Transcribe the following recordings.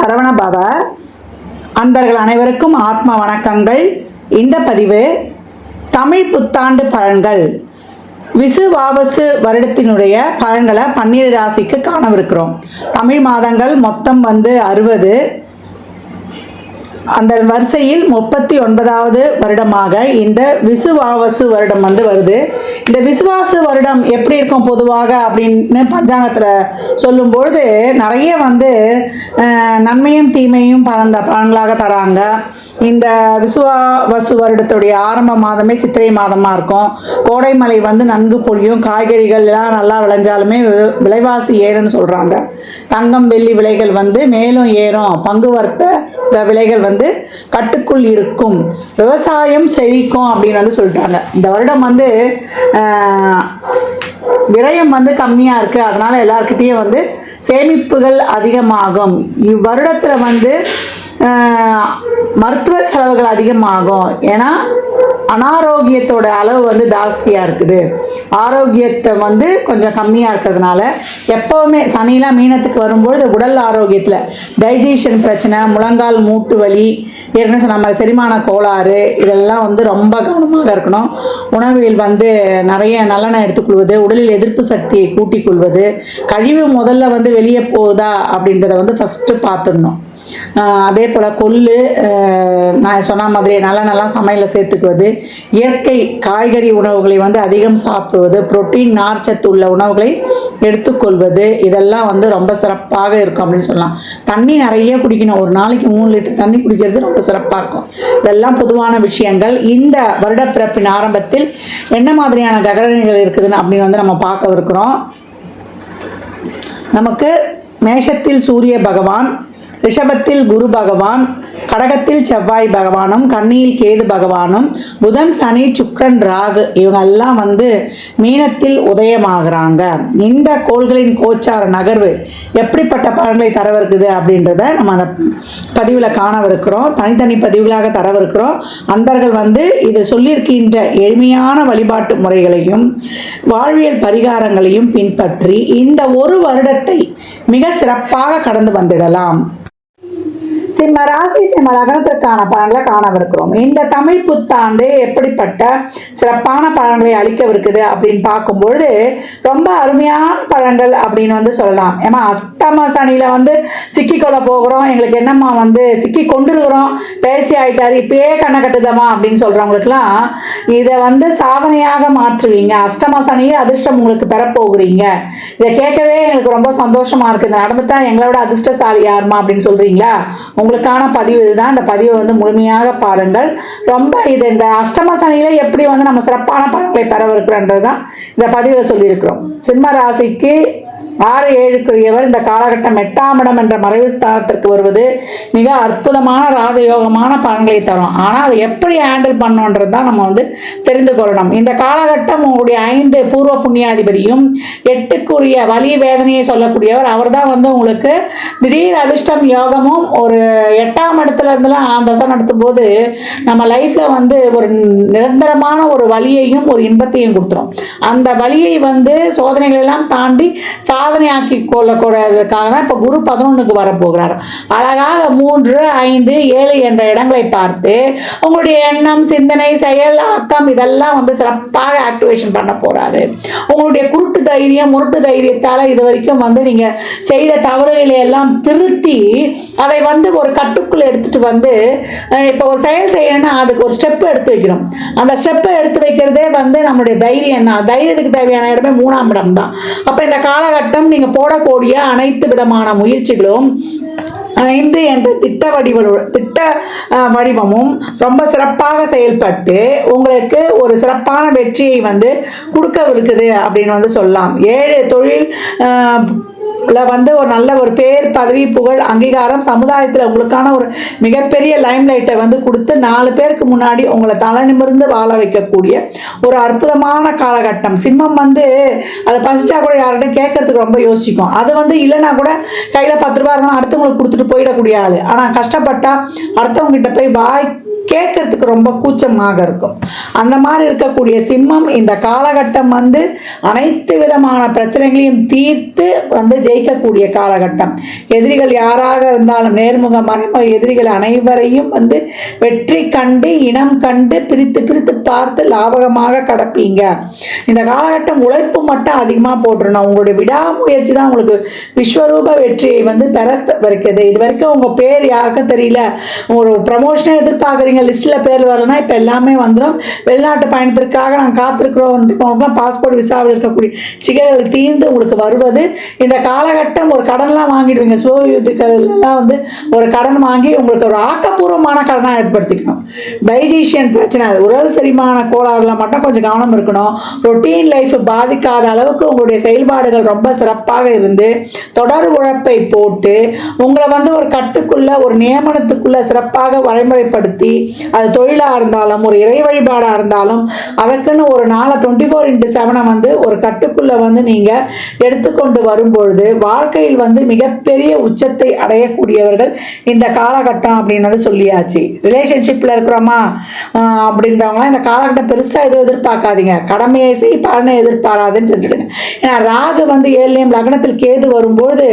சரவணபவ. அன்பர்கள் அனைவருக்கும் ஆத்ம வணக்கங்கள். இந்த பதிவு தமிழ் புத்தாண்டு பலன்கள் விசுவாவசு வருடத்தினுடைய பலன்களை 12 ராசிக்கு காணவிருக்கிறோம். தமிழ் மாதங்கள் மொத்தம் 60. அந்த வரிசையில் 39வது வருடமாக இந்த விசுவாவசு வருடம் வருது. இந்த விசுவாசு வருடம் எப்படி இருக்கும் பொதுவாக அப்படின்னு பஞ்சாங்கத்தில் சொல்லும்பொழுது நிறைய நன்மையும் தீமையும் பலன்களாக தராங்க. இந்த விசுவாவசு வருடத்துடைய ஆரம்ப மாதமே சித்திரை மாதமாக இருக்கும். கோடை மழை நன்கு பொழியும். காய்கறிகள் எல்லாம் நல்லா விளைஞ்சாலுமே விலைவாசி ஏறும்னு சொல்கிறாங்க. தங்கம் வெள்ளி விலைகள் மேலும் ஏறும். பங்கு வர்த்த விலைகள் கட்டுக்குள் இருக்கும். விவசாயம் செழிக்கும் அப்படின்னு சொல்லிட்டாங்க. இந்த வருடம் விரயம் கம்மியாக இருக்குது. அதனால் எல்லாருக்கிட்டேயும் சேமிப்புகள் அதிகமாகும். இவ்வருடத்தில் மருத்துவ செலவுகள் அதிகமாகும். ஏன்னா அனாரோக்கியத்தோட அளவு ஜாஸ்தியாக இருக்குது. ஆரோக்கியத்தை கொஞ்சம் கம்மியாக இருக்கிறதுனால எப்போவுமே சனிலாம் மீனத்துக்கு வரும்பொழுது உடல் ஆரோக்கியத்தில் டைஜஷன் பிரச்சனை, முழங்கால் மூட்டு வலி, ஏற்கனவே சொன்ன மாதிரி செரிமான கோளாறு, இதெல்லாம் ரொம்ப கவனமாக இருக்கணும். உணவில் நிறைய நல்லெண்ணெய் எடுத்துக்கொள்வது, உடலில் எதிர்ப்பு சக்தியை கூட்டிக் கொள்வது, கழிவு முதல்ல வெளியே போகுதா அப்படின்றத ஃபஸ்ட்டு பார்த்துடணும். அதே போல் கொள்ளு, நான் சொன்ன மாதிரி நல்லெண்ணெய்லாம் சமையலில் சேர்த்துக்குவது, இயற்கை காய்கறி உணவுகளை அதிகம் சாப்பிடுவது, புரோட்டீன் நார்ச்சத்து உள்ள உணவுகளை எடுத்துக்கொள்வது, இதெல்லாம் ரொம்ப சிறப்பாக இருக்கும் அப்படின்னு சொல்லலாம். தண்ணி நிறைய குடிக்கணும். ஒரு நாளைக்கு 3 லிட்டர் தண்ணி குடிக்கிறது ரொம்ப சிறப்பாக இருக்கும். இதெல்லாம் பொதுவான விஷயங்கள். இந்த வருடப்பிறப்பின் ஆரம்பத்தில் என்ன மாதிரியான கிரகங்கள் இருக்குதுன்னு அப்படின்னு நம்ம பார்க்க இருக்கிறோம். நமக்கு மேஷத்தில் சூரிய பகவான், ரிஷபத்தில் குரு பகவான், கடகத்தில் செவ்வாய் பகவானும், கன்னியில் கேது பகவானும், புதன் சனி சுக்கிரன் ராகு இவங்கெல்லாம் மீனத்தில் உதயமாகறாங்க. இந்த கோள்களின் கோச்சார நகர்வு எப்படிப்பட்ட பலன்களை தரவிருக்குது அப்படின்றத நம்ம அந்த பதிவில் காணவிருக்கிறோம். தனித்தனி பதிவுகளாக தரவிருக்கிறோம். அன்பர்கள் இது சொல்லியிருக்கின்ற எளிமையான வழிபாட்டு முறைகளையும் வாழ்வியல் பரிகாரங்களையும் பின்பற்றி இந்த ஒரு வருடத்தை மிக சிறப்பாக கடந்து வந்துடலாம். சிம்ம ராசி சிம்ம லக்னத்திற்கான பலன்களை காணவிருக்கிறோம். இந்த தமிழ் புத்தாண்டு எப்படிப்பட்ட சிறப்பான பலன்களை அளிக்கவிருக்குது அப்படின்னு பார்க்கும்பொழுது ரொம்ப அருமையான பலன்கள் அப்படின்னு சொல்லலாம். ஏமா அஷ்டம சனியில சிக்கிக்கொள்ள போகிறோம், எங்களுக்கு என்னம்மா சிக்கி கொண்டிருக்கிறோம், பயிற்சி ஆயிட்டாரு, இப்பயே கண்ணை கட்டுதமா அப்படின்னு சொல்றவங்களுக்குலாம் இதை சாதனையாக மாற்றுவீங்க. அஷ்டம சனியில் அதிர்ஷ்டம் உங்களுக்கு பெறப்போகிறீங்க. இதை கேட்கவே எங்களுக்கு ரொம்ப சந்தோஷமா இருக்கு. இது நடந்துட்டா எங்களோட அதிர்ஷ்டசாலி யாருமா அப்படின்னு சொல்றீங்களா? உங்களுக்கான பதிவு இதுதான். இந்த பதிவை முழுமையாக பாருங்கள். ரொம்ப இந்த அஷ்டம சனியில எப்படி நம்ம சிறப்பான பலன்களை பெறவிருக்கிறோன்றதுதான் இந்த பதிவில் சொல்லியிருக்கிறோம். சிம்ம ராசிக்கு 6, 7க்குரியவர் இந்த காலகட்டம் 8ஆம் இடம் என்ற மறைவு ஸ்தானத்திற்கு வருவது மிக அற்புதமான ராஜயோகமான பலன்களை தரும். ஆனால் அதை எப்படி ஹேண்டில் பண்ணணுன்றது தான் நம்ம தெரிந்து கொள்ளணும். இந்த காலகட்டம் உங்களுடைய 5 பூர்வ புண்ணியாதிபதியும் 8க்குரிய வலி வேதனையை சொல்லக்கூடியவர். அவர் தான் உங்களுக்கு திடீர் அதிர்ஷ்டம் யோகமும் ஒரு 8ஆம் இடத்துல இருந்தெல்லாம் தசை நடத்தும் போது நம்ம லைஃப்ல ஒரு நிரந்தரமான ஒரு வலியையும் ஒரு இன்பத்தையும் கொடுத்துரும். அந்த வலியை சோதனைகள் எல்லாம் தாண்டி சாதனையாக்கி கொள்ளக்கூடாததுக்காக தான் இப்போ குரு 11க்கு வரப்போகிறார். அழகாக 3, 5, 7 என்ற இடங்களை பார்த்து உங்களுடைய எண்ணம், சிந்தனை, செயல், ஆக்கம் இதெல்லாம் சிறப்பாக ஆக்டிவேஷன் பண்ண போறாரு. உங்களுடைய குருட்டு தைரியம், முருட்டு தைரியத்தால இது வரைக்கும் நீங்க செய்த தவறுகளை எல்லாம் திருத்தி அதை ஒரு கட்டுக்குள் எடுத்துட்டு இப்போ ஒரு செயல் செய்யணும்னா அதுக்கு ஒரு ஸ்டெப் எடுத்து வைக்கணும். அந்த ஸ்டெப்பை எடுத்து வைக்கிறதே நம்மளுடைய தைரியம் தான். தைரியத்துக்கு தேவையான இடமே 3ஆம் இடம் தான். அப்ப இந்த காலகட்டம் நீங்க போடக்கூடிய அனைத்து விதமான முயற்சிகளும் 5 என்ற திட்ட வடிவமும் ரொம்ப சிறப்பாக செயல்பட்டு உங்களுக்கு ஒரு சிறப்பான வெற்றியை கொடுக்கவிருக்குது அப்படின்னு சொல்லலாம். 7 தொழில் ஒரு நல்ல ஒரு பேர், பதவி, புகழ், அங்கீகாரம், சமுதாயத்தில் உங்களுக்கான ஒரு மிகப்பெரிய லைம்லைட்டை கொடுத்து 4 பேருக்கு முன்னாடி உங்களை தலை நிமிர்ந்து வாழ வைக்கக்கூடிய ஒரு அற்புதமான காலகட்டம். சிம்மம் அதை பசிச்சா கூட யார்கிட்ட கேட்கறதுக்கு ரொம்ப யோசிக்கும். அது இல்லைன்னா கூட கையில் 10 ரூபா இருந்தாலும் அடுத்தவங்களுக்கு கொடுத்துட்டு போயிடக்கூடிய ஆள். ஆனால் கஷ்டப்பட்டா அடுத்தவங்க கிட்ட போய் வாய் கேட்கறதுக்கு ரொம்ப கூச்சமாக இருக்கும். அந்த மாதிரி இருக்கக்கூடிய சிம்மம் இந்த காலகட்டம் வந்து அனைத்து விதமான பிரச்சனைகளையும் தீர்த்து வந்து ஜெயிக்கக்கூடிய காலகட்டம். எதிரிகள் யாராக இருந்தாலும் நேர்முக மறைமுக எதிரிகள் அனைவரையும் வந்து வெற்றி கண்டு இனம் கண்டு பிரித்து பிரித்து பார்த்து லாபகமாக கடப்பீங்க. இந்த காலகட்டம் உழைப்பு மட்டும் அதிகமாக போட்டுருணும். உங்களுடைய விடாமுயற்சி தான் உங்களுக்கு விஸ்வரூப வெற்றியை வந்து பெற வைக்கிறது. இது வரைக்கும் உங்க பேர் யாருக்கும் தெரியல, ஒரு ப்ரமோஷனை எதிர்பார்க்குறீங்க, லிஸ்ட்டில் பேர் வரலன்னா இப்போ எல்லாமே வந்துடும். வெளிநாட்டு பயணத்திற்காக நாங்கள் காத்திருக்கிறோம், பாஸ்போர்ட் விசாவில் இருக்கக்கூடிய சிக்கல்கள் தீர்ந்து உங்களுக்கு வருவது. இந்த காலகட்டம் ஒரு கடன்லாம் வாங்கிடுவீங்க. சோயுதுக்கெல்லாம் வந்து ஒரு கடன் வாங்கி உங்களுக்கு ஒரு ஆக்கப்பூர்வமான கடனாக ஏற்படுத்திக்கணும். டைஜஷன் பிரச்சனை, உடல் செரிமான கோளாறுல மட்டும் கொஞ்சம் கவனம் இருக்கணும். ரொட்டீன் லைஃப் பாதிக்காத அளவுக்கு உங்களுடைய செயல்பாடுகள் ரொம்ப சிறப்பாக இருந்து தொடர் உழைப்பை போட்டு உங்களை வந்து ஒரு கட்டுக்குள்ள ஒரு நியமனத்துக்குள்ள சிறப்பாக வரைமுறைப்படுத்தி, அது தொழிலாக இருந்தாலும் ஒரு இறை வழிபாடாக இருந்தாலும் அதற்குன்னு ஒரு நாளை 24/7 வந்து ஒரு கட்டுக்குள்ள வந்து நீங்க எடுத்துக்கொண்டு வரும்பொழுது வாழ்க்கையில் வந்து மிகப்பெரிய உச்சத்தை அடையக்கூடியவர்கள் இந்த காலகட்டம் அப்படின்னு சொல்லியாச்சு. ரிலேஷன்ஷிப்ல இருக்கிறோமா அப்படின்றவங்களாம் இந்த காலகட்டம் பெருசா எதுவும் எதிர்பார்க்காதீங்க. கடமையை செய் பலனை எதிர்பாராதுன்னு சொல்லிடுங்க. ஏன்னா ராகு வந்து 7ஆம் லக்னத்தில் கேது வரும்போது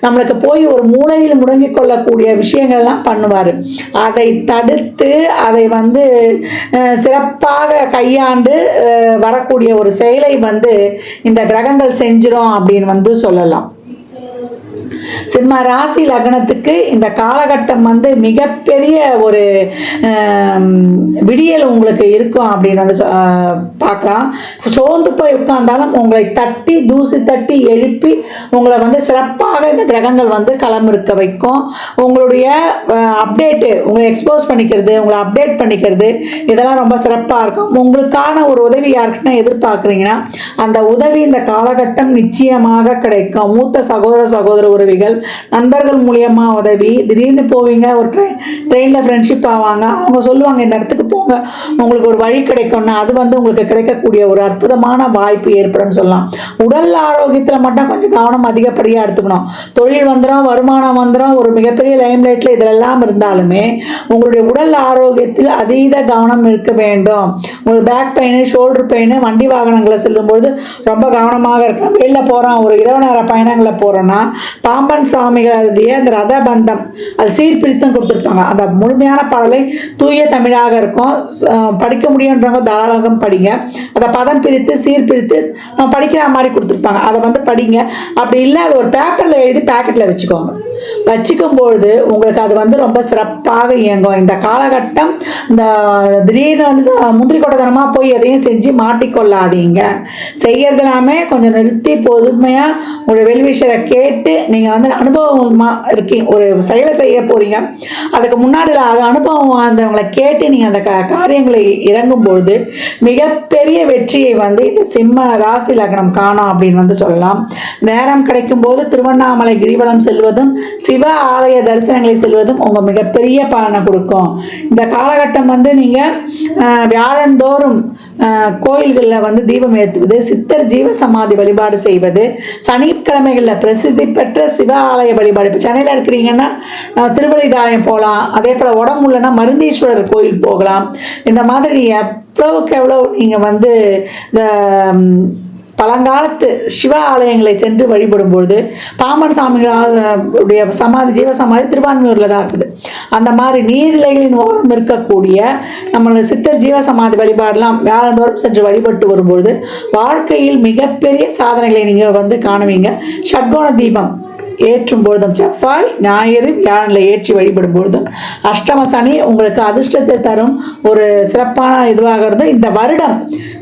நம்மளுக்கு போய் ஒரு மூலையில் முடங்கிக் கொள்ளக்கூடிய விஷயங்கள்லாம் பண்ணுவார். அதை தடுத்து அதை வந்து சிறப்பாக கையாண்டு வரக்கூடிய ஒரு செயலை வந்து இந்த கிரகங்கள் செஞ்சிரும் அப்படின்னு வந்து சொல்லலாம். சிம்ம ராசி லக்னத்துக்கு இந்த காலகட்டம் வந்து மிகப்பெரிய ஒரு விடியல் உங்களுக்கு இருக்கும் அப்படின்னு வந்து பார்க்கலாம். சோர்ந்து போய் உட்கார்ந்தாலும் உங்களை தட்டி தூசி தட்டி எழுப்பி உங்களை வந்து சிறப்பாக இந்த கிரகங்கள் வந்து களமிருக்க வைக்கும். உங்களுடைய அப்டேட்டு உங்களை எக்ஸ்போஸ் பண்ணிக்கிறது, உங்களை அப்டேட் பண்ணிக்கிறது, இதெல்லாம் ரொம்ப சிறப்பாக இருக்கும். உங்களுக்கான ஒரு உதவி யாருக்குன்னா எதிர்பார்க்குறீங்கன்னா அந்த உதவி இந்த காலகட்டம் நிச்சயமாக கிடைக்கும். மூத்த சகோதர உறவிகள் நண்பர்கள் மூலியமா உதவி, திடீர்னு போவீங்க, ஒரு ட்ரெயினில் ஃப்ரெண்ட்ஷிப் ஆவாங்க, அவங்க சொல்லுவாங்க இந்த இடத்துக்கு போங்க உங்களுக்கு ஒரு வழி கிடைக்கும்னா அது வந்து உங்களுக்கு கிடைக்கக்கூடிய ஒரு அற்புதமான வாய்ப்பு ஏற்படும் சொல்லலாம். உடல் ஆரோக்கியத்தில் மட்டும் கொஞ்சம் கவனம் அதிகப்படியாக எடுத்துக்கணும். தொழில் வந்துடும், வருமானம் வந்துடும், ஒரு மிகப்பெரிய லைம்லைட்டில் இதெல்லாம் இருந்தாலுமே உங்களுடைய உடல் ஆரோக்கியத்தில் அதீத கவனம் இருக்க வேண்டும். உங்களுக்கு பேக் பெயின், ஷோல்டர் பெயின், வண்டி வாகனங்களை செல்லும்போது ரொம்ப கவனமாக இருக்கணும். வெளியில் போகிறோம், ஒரு இரவு நேர பயணங்களை போகிறோன்னா பாம்பன் சுவாமிகள் எழுதிய அந்த ரதபந்தம் அது சீர்பிரித்தம் கொடுத்துருப்பாங்க. அந்த முழுமையான பாடலை தூய தமிழாக இருக்கும். படிக்க முடியுன்றவங்க தாராளமாக படிங்க. அதை பதம் பிரித்து சீர்பிரித்து நம்ம படிக்கிற மாதிரி கொடுத்துருப்பாங்க. அதை வந்து படிங்க. அப்படி இல்லை அது ஒரு பேப்பரில் எழுதி பேக்கெட்டில் வச்சுக்கோங்க. வச்சுக்கும்பொழுது உங்களுக்கு அது வந்து ரொம்ப சிறப்பாக இயங்கும். இந்த காலகட்டம் இந்த திடீர்னு வந்து முந்திரி கொட்டத்தனமாக போய் எதையும் செஞ்சு மாட்டிக்கொள்ளாதீங்க. செய்யறது எல்லாமே கொஞ்சம் நிறுத்தி பொறுமையாக உங்களுடைய வெல்விஷரை கேட்டு நீங்கள் வந்து அனுபவமாக இருக்கீங்க, ஒரு செயலை செய்ய போகிறீங்க, அதுக்கு முன்னாடி அது அனுபவம் வந்தவங்களை கேட்டு நீங்கள் அந்த காரியங்களை இறங்கும்பொழுது மிகப்பெரிய வெற்றியை வந்து இந்த சிம்ம ராசி லக்னம் காணும் அப்படின்னு வந்து சொல்லலாம். நேரம் கிடைக்கும் போது திருவண்ணாமலை கிரிவலம் செல்வதும் சிவ ஆலய தரிசனங்களை செல்வதும் உங்க மிகப்பெரிய பலனை கொடுக்கும். இந்த காலகட்டம் வந்து நீங்க வியாழந்தோறும் கோயில்களில் வந்து தீபம் ஏற்றுவது, சித்தர் ஜீவ சமாதி வழிபாடு செய்வது, சனிக்கிழமைகளில் பிரசித்தி பெற்ற சிவ ஆலய வழிபாடு. இப்போ சென்னையில் இருக்கிறீங்கன்னா திருவள்ளிதாயம் போகலாம், அதே போல் உடம்பு இல்லைன்னா மருந்தீஸ்வரர் கோயில் போகலாம். இந்த மாதிரி எவ்வளவுக்கு எவ்வளோ நீங்கள் வந்து இந்த பழங்காலத்து சிவ ஆலயங்களை சென்று வழிபடும்பொழுது பாம்பன் சாமிகளுடைய சமாதி ஜீவ சமாதி திருவான்மையூரில் தான் இருக்குது. அந்த மாதிரி நீர்நிலைகளின் ஓரம் இருக்கக்கூடிய நம்மளோட சித்தர் ஜீவ சமாதி வழிபாடெல்லாம் வேளந்தோறும் சென்று வழிபட்டு வரும்பொழுது வாழ்க்கையில் மிகப்பெரிய சாதனைகளை நீங்கள் வந்து காணுவீங்க. ஷட்கோண தீபம் ஏற்றும் பொழுதும், செவ்வாய் ஞாயிறு வியாழனில் ஏற்றி வழிபடும் பொழுதும், அஷ்டம சனி உங்களுக்கு அதிர்ஷ்டத்தை தரும் ஒரு சிறப்பான இதுவாக இருந்து இந்த வருடம்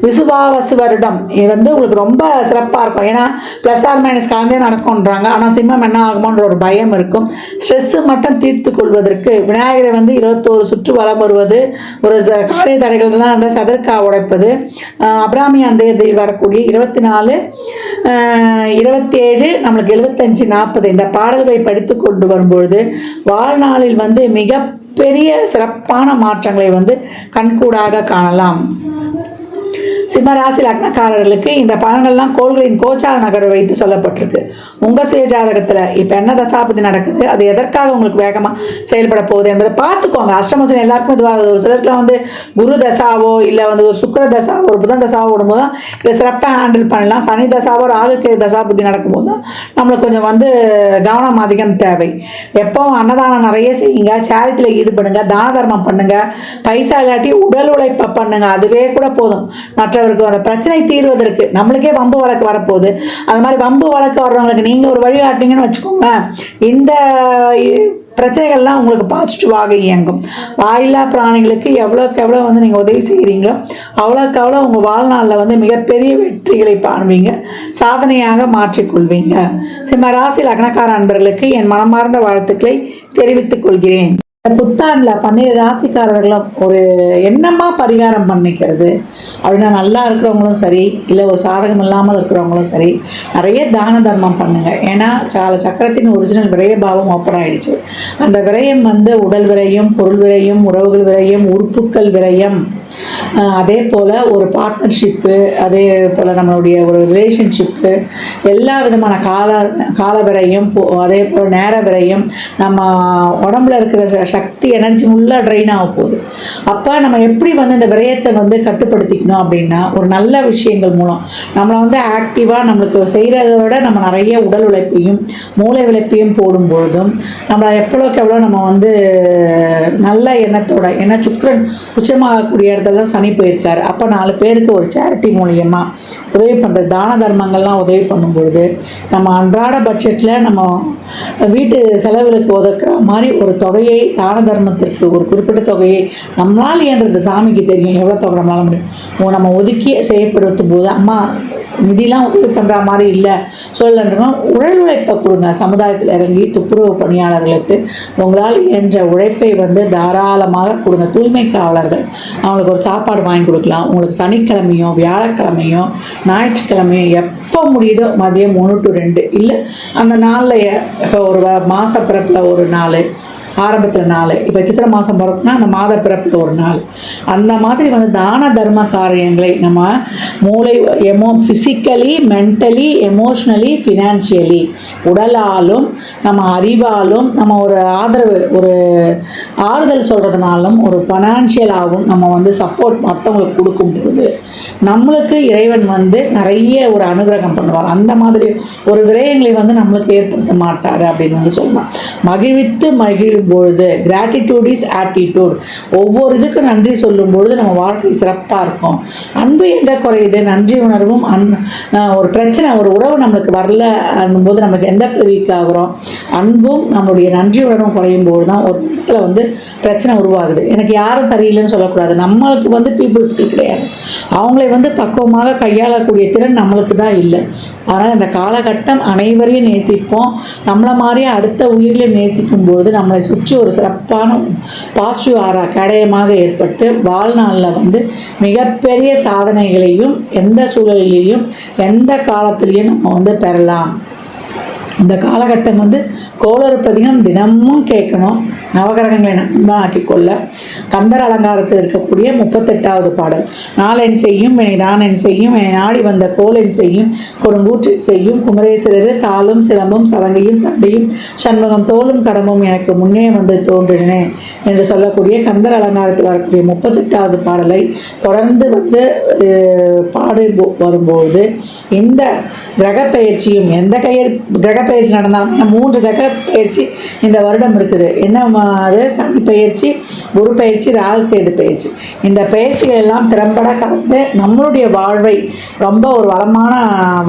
விசுவாவசு வருடம் இது வந்து உங்களுக்கு ரொம்ப சிறப்பாக இருக்கும். ஏன்னா ப்ளஸ் ஆர் மைனஸ் கலந்தே நடக்கும்ன்றாங்க. ஆனால் சிம்மம் என்ன ஆகுமோன்ற ஒரு பயம் இருக்கும். ஸ்ட்ரெஸ்ஸு மட்டும் தீர்த்து கொள்வதற்கு விநாயகரை வந்து 21 சுற்று வலம் வருவது, ஒரு காரிய தடைகள்லாம் வந்து சதற்கா உடைப்பது, அபிராமி அந்த வரக்கூடிய 24, 27, நம்மளுக்கு 75, 40 இந்த பாடல்களை படித்து கொண்டு வரும்பொழுது வாழ்நாளில் வந்து மிகப்பெரிய சிறப்பான மாற்றங்களை வந்து கண்கூடாக காணலாம். சிம்ம ராசி லக்னக்காரர்களுக்கு இந்த பலன்கள்லாம் கோள்களின் கோச்சார நகரை வைத்து சொல்லப்பட்டிருக்கு. உங்கள் சுய ஜாதகத்தில் இப்போ என்ன தசாபதி நடக்குது, அது எதற்காக உங்களுக்கு வேகமாக செயல்பட போகுது என்பதை பார்த்துக்கோங்க. அஷ்டமசன் எல்லாருக்கும் இதுவாகுது. ஒரு சிலருக்குலாம் வந்து குரு தசாவோ இல்லை வந்து ஒரு சுக்கிர தசாவோ ஒரு புதன் தசாவோ விடும்போது தான் இதை சிறப்பாக ஹேண்டில் பண்ணலாம். சனி தசாவோ ராகுக்கு தசாபதி நடக்கும்போது தான் நம்மளுக்கு கொஞ்சம் வந்து கவனம் அதிகம் தேவை. எப்பவும் அன்னதானம் நிறைய செய்யுங்க, சேரிட்டியில் ஈடுபடுங்க, தான தர்மம் பண்ணுங்க, பைசா இல்லாட்டி உடல் உழைப்பை பண்ணுங்க, அதுவே கூட போதும். மற்றவருக்கு அந்த பிரச்சனை தீர்வதற்கு நம்மளுக்கே வம்பு வழக்கு வரப்போகுது. அந்த மாதிரி வம்பு வழக்கு வர்றவங்களுக்கு நீங்கள் ஒரு வழிகாட்டினீங்கன்னு வச்சுக்கோங்க, இந்த பிரச்சனைகள்லாம் உங்களுக்கு பாசிட்டிவாக இயங்கும். வாயில்லா பிராணிகளுக்கு எவ்வளோக்கு எவ்வளோ வந்து நீங்கள் உதவி செய்கிறீங்களோ அவ்வளோக்கு அவ்வளோ உங்கள் வாழ்நாளில் வந்து மிகப்பெரிய வெற்றிகளை காண்பீங்க, சாதனையாக மாற்றிக்கொள்வீங்க. சிம்ம ராசி லக்னக்கார அன்பர்களுக்கு என் மனமார்ந்த வாழ்த்துக்களை தெரிவித்துக் கொள்கிறேன். புத்தாண்டில் 12 ராசிக்காரர்களும் ஒரு என்னமா பரிகாரம் பண்ணிக்கிறது அப்படின்னா, நல்லா இருக்கிறவங்களும் சரி இல்லை ஒரு சாதகம் இல்லாமல் இருக்கிறவங்களும் சரி நிறைய தான தர்மம் பண்ணுங்க. ஏன்னா சக்கரத்தின் ஒரிஜினல் விரய பாவம் ஓப்பன் ஆயிடுச்சு. அந்த விரயம் வந்து உடல் விரயம், பொருள் விரயம், உறவுகள் விரயம், உறுப்புக்கள் விரயம், அதே போல் ஒரு பார்ட்னர்ஷிப்பு, அதே போல் நம்மளுடைய ஒரு ரிலேஷன்ஷிப்பு, எல்லா விதமான கால விரயம், அதே போல் நேர விரயம், நம்ம உடம்புல இருக்கிற சக்தி எனர்ஜி ஃபுல்லாக ட்ரெயின் ஆக போகுது. அப்போ நம்ம எப்படி வந்து இந்த விரயத்தை வந்து கட்டுப்படுத்திக்கணும் அப்படின்னா, ஒரு நல்ல விஷயங்கள் மூலம் நம்மளை வந்து ஆக்டிவாக நம்மளுக்கு செய்கிறத விட நம்ம நிறைய உடல் உழைப்பையும் மூளை உழைப்பையும் போடும்பொழுதும் நம்மளை எவ்வளோக்கு எவ்வளோ நம்ம வந்து நல்ல எண்ணத்தோட, ஏன்னா சுக்கிரன் உச்சமாகக்கூடிய இடத்துல தான் சனி போயிருக்காரு. அப்போ 4 பேருக்கு ஒரு சேரிட்டி மூலியமாக உதவி பண்ணுறது, தான தர்மங்கள்லாம் உதவி பண்ணும்பொழுது நம்ம அன்றாட பட்ஜெட்டில் நம்ம வீட்டு செலவுகளுக்கு ஒதுக்குற மாதிரி ஒரு தொகையை, தான தர்மத்திற்கு ஒரு குறிப்பிட்ட தொகையை நம்மளால் இயன்றது, சாமிக்கு தெரியும் எவ்வளோ தொகை நம்மளால முடியும், நம்ம ஒதுக்கி செய்யப்படுத்தும் போது அம்மா நிதிலாம் உதவி பண்ணுற மாதிரி இல்லை சொல்லணுன்னா உடல் உழைப்பை கொடுங்க. சமுதாயத்தில் இறங்கி துப்புரவு பணியாளர்களுக்கு உங்களால் இயன்ற உழைப்பை வந்து தாராளமாக கொடுங்க. தூய்மை காவலர்கள் அவங்களுக்கு ஒரு சாப்பாடு வாங்கி கொடுக்கலாம். உங்களுக்கு சனிக்கிழமையோ வியாழக்கிழமையோ ஞாயிற்றுக்கிழமையோ எப்போ முடியுதோ மதியம் 1 to 2 இல்லை அந்த நாளில் இப்போ ஒரு மாத பிறப்பில் ஒரு நாள், ஆரம்பத்தில் 4, இப்போ சித்திரை மாதம் பிறப்புனா அந்த மாத பிறப்பில் ஒரு நாள், அந்த மாதிரி வந்து தான தர்ம காரியங்களை நம்ம மூளை ஃபிசிக்கலி, மென்டலி, எமோஷ்னலி, ஃபினான்ஷியலி, உடலாலும் நம்ம அறிவாலும் நம்ம ஒரு ஆதரவு, ஒரு ஆறுதல் சொல்கிறதுனாலும் ஒரு ஃபைனான்ஷியலாகவும் நம்ம வந்து சப்போர்ட் மற்றவங்களுக்கு கொடுக்கும் பொழுது நம்மளுக்கு இறைவன் வந்து நிறைய ஒரு அனுகிரகம் பண்ணுவார். அந்த மாதிரி ஒரு விரயங்களை வந்து நம்மளுக்கு ஏற்படுத்த மாட்டார் அப்படின்னு வந்து சொல்லலாம். மகிழ்வித்து மகிழும் பொழுது, கிராட்டிடியூட் இஸ் ஆட்டிடியூட், ஒவ்வொரு இதுக்கு நன்றி சொல்லும் பொழுது நம்ம வாழ்க்கை சிறப்பாக இருக்கும். அன்பு எங்கே குறையுது, நன்றி உணர்வும் ஒரு பிரச்சனை, ஒரு உறவு நம்மளுக்கு வரல போது நம்மளுக்கு எந்த இடத்துல வீக் ஆகுறோம், அன்பும் நம்மளுடைய நன்றி உணர்வும் குறையும் போது தான் ஒரு இடத்துல வந்து பிரச்சனை உருவாகுது. எனக்கு யாரும் சரியில்லைன்னு சொல்லக்கூடாது, நம்மளுக்கு வந்து பீப்புள்ஸ்க்கு கிடையாது, அவங்களை வந்து பக்குவமாக கையாளக்கூடிய திறன் நம்மளுக்கு தான் இல்லை. அதனால் இந்த காலகட்டம் அனைவரையும் நேசிப்போம். நம்மளை மாதிரியே அடுத்த உயிரிலையும் நேசிக்கும் பொழுது நம்மளை சுற்றி ஒரு சிறப்பான பாசிட்டிவ் ஆரா கேடயமாக ஏற்பட்டு வாழ்நாளில் வந்து மிகப்பெரிய சாதனைகளையும் எந்த சூழலிலையும் எந்த காலத்திலையும் நம்ம வந்து பெறலாம். இந்த காலகட்டம் வந்து கோளறுப்பதிகம் தினமும் கேட்கணும். நவகிரகங்களை நண்பனாக்கி கொள்ள கந்தர் அலங்காரத்தில் இருக்கக்கூடிய 38வது பாடல், நாளென் செய்யும் வினைதானென் செய்யும் என நாடி வந்த கோலென் செய்யும் கொடுங்கூற்று செய்யும் குமரேஸ்வரர் தாளும் சிலம்பும் சதங்கையும் தண்டையும் சண்முகம் தோலும் கடமும் எனக்கு முன்னே வந்து தோன்றினே என்று சொல்லக்கூடிய கந்தர் அலங்காரத்தில் வரக்கூடிய 38வது பாடலை தொடர்ந்து வந்து பாடி வரும்போது இந்த கிரக பயிற்சியும் எந்த கிரக பயிற்சி நடந்தாலும் 3 கிரக பயிற்சி இந்த வருடம் இருக்குது. என்ன அது சனி பயிற்சி, குரு பயிற்சி, ராகு கேது பயிற்சி. இந்த பயிற்சிகள் எல்லாம் திறம்பட கலந்து நம்மளுடைய வாழ்வை ரொம்ப ஒரு வளமான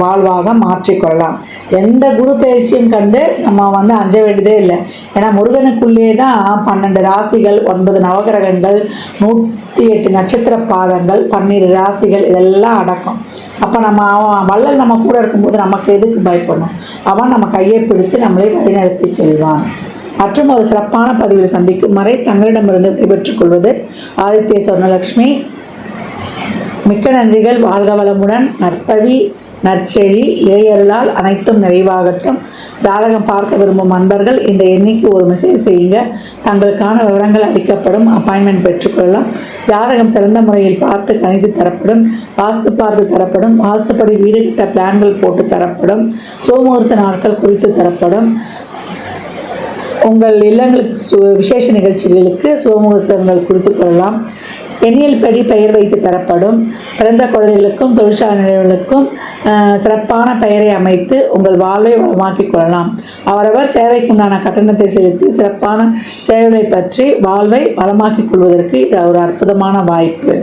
வாழ்வாக மாற்றிக்கொள்ளலாம். எந்த குரு பயிற்சியும் கண்டு நம்ம வந்து அஞ்ச வேண்டியதே இல்லை. ஏன்னா முருகனுக்குள்ளே தான் 12 ராசிகள், 9 நவகிரகங்கள், 108 நட்சத்திர பாதங்கள், 12 ராசிகள் இதெல்லாம் அடக்கம். அப்போ நம்ம வள்ளல் நம்ம கூட இருக்கும்போது நமக்கு எதுக்கு பயப்படணும்? அவன் நம்ம கையை பிடித்து நம்மளை வழிநடத்தி செல்வான். மற்றும் ஒரு சிறப்பான பதிவில் சந்திக்கும் வரை தங்களிடமிருந்து விடைபெற்றுக் கொள்வது ஆதித்ய சொர்ணலட்சுமி. மிக்க நன்றிகள். வாழ்க வளமுடன். நற்பவி நற்செழி இறையருளால் அனைத்தும் நிறைவாகட்டும். ஜாதகம் பார்க்க விரும்பும் அன்பர்கள் இந்த எண்ணிக்கு ஒரு மெசேஜ் செய்யுங்க. தங்களுக்கான விவரங்கள் அளிக்கப்படும். அப்பாயின்மெண்ட் பெற்றுக்கொள்ளலாம். ஜாதகம் சிறந்த முறையில் பார்த்து கணித்து தரப்படும். வாஸ்து பார்த்து தரப்படும். வாஸ்துப்படி வீடு கட்ட பிளான்கள் போட்டு தரப்படும். சோமுகூர்த்த நாட்கள் குறித்து தரப்படும். உங்கள் இல்லங்களுக்கு விசேஷ நிகழ்ச்சிகளுக்கு சுபமுகூர்த்தங்கள் குறித்துக் கொள்ளலாம். எண்ணியல் படி பெயர் வைத்து தரப்படும். பிறந்த குழந்தைகளுக்கும் தொழிற்சாலை நிலையங்களுக்கும் சிறப்பான பெயரை அமைத்து உங்கள் வாழ்வை வளமாக்கிக் கொள்ளலாம். அவரவர் சேவைக்குண்டான கட்டணத்தை செலுத்தி சிறப்பான சேவைகளை பற்றி வாழ்வை வளமாக்கிக் கொள்வதற்கு இது ஒரு அற்புதமான வாய்ப்பு.